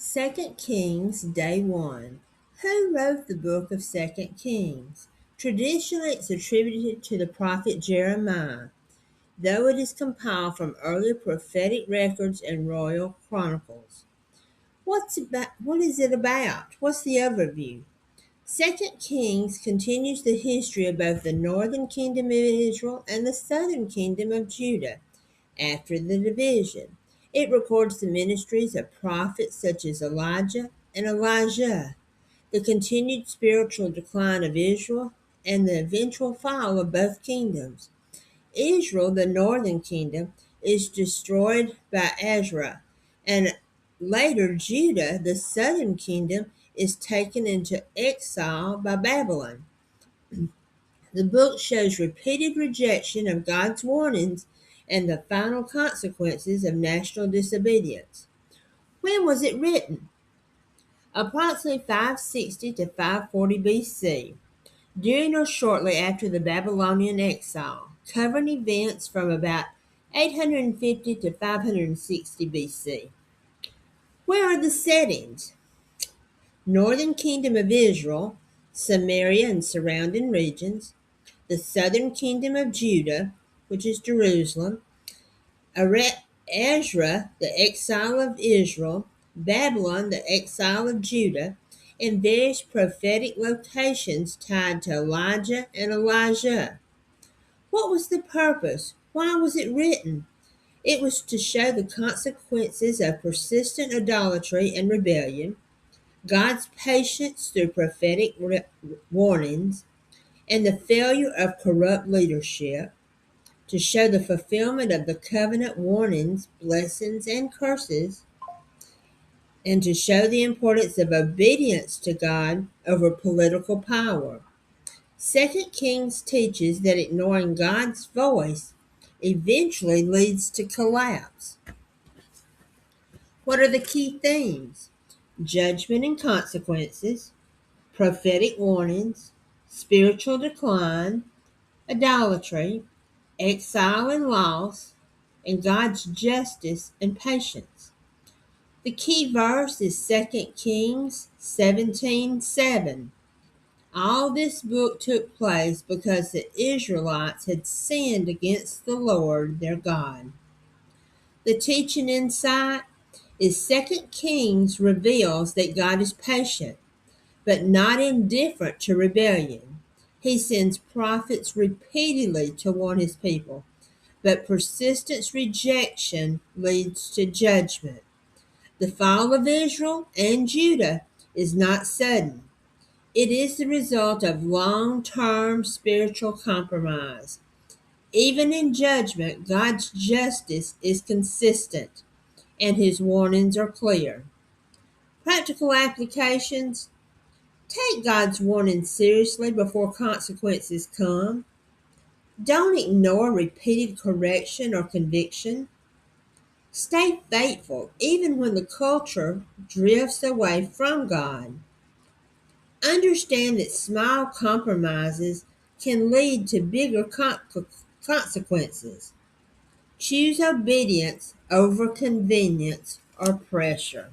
Second Kings, Day 1. Who wrote the book of Second Kings? Traditionally, it's attributed to the prophet Jeremiah, though it is compiled from earlier prophetic records and royal chronicles. What is it about? What's the overview? Second Kings continues the history of both the northern kingdom of Israel and the southern kingdom of Judah after the division. It records the ministries of prophets such as Elijah and Elijah, the continued spiritual decline of Israel, and the eventual fall of both kingdoms. Israel, the northern kingdom, is destroyed by Ezra, and later Judah, the southern kingdom, is taken into exile by Babylon. The book shows repeated rejection of God's warnings and the final consequences of national disobedience. When was it written? Approximately 560 to 540 BC, during or shortly after the Babylonian exile, covering events from about 850 to 560 BC. Where are the settings? Northern Kingdom of Israel, Samaria and surrounding regions, the southern kingdom of Judah, which is Jerusalem, Ezra, the exile of Israel, Babylon, the exile of Judah, and various prophetic locations tied to Elijah and Elijah. What was the purpose? Why was it written? It was to show the consequences of persistent idolatry and rebellion, God's patience through prophetic warnings, and the failure of corrupt leadership, to show the fulfillment of the covenant warnings, blessings, and curses, and to show the importance of obedience to God over political power. Second Kings teaches that ignoring God's voice eventually leads to collapse. What are the key themes? Judgment and consequences, prophetic warnings, spiritual decline, idolatry, exile and loss, and God's justice and patience. The key verse is 2 Kings 17:7. All this book took place because the Israelites had sinned against the Lord their God. The teaching insight is 2 Kings reveals that God is patient, but not indifferent to rebellion. He sends prophets repeatedly to warn his people, but persistent rejection leads to judgment. The fall of Israel and Judah is not sudden. It is the result of long-term spiritual compromise. Even in judgment, God's justice is consistent, and his warnings are clear. Practical applications: take God's warnings seriously before consequences come. Don't ignore repeated correction or conviction. Stay faithful even when the culture drifts away from God. Understand that small compromises can lead to bigger consequences. Choose obedience over convenience or pressure.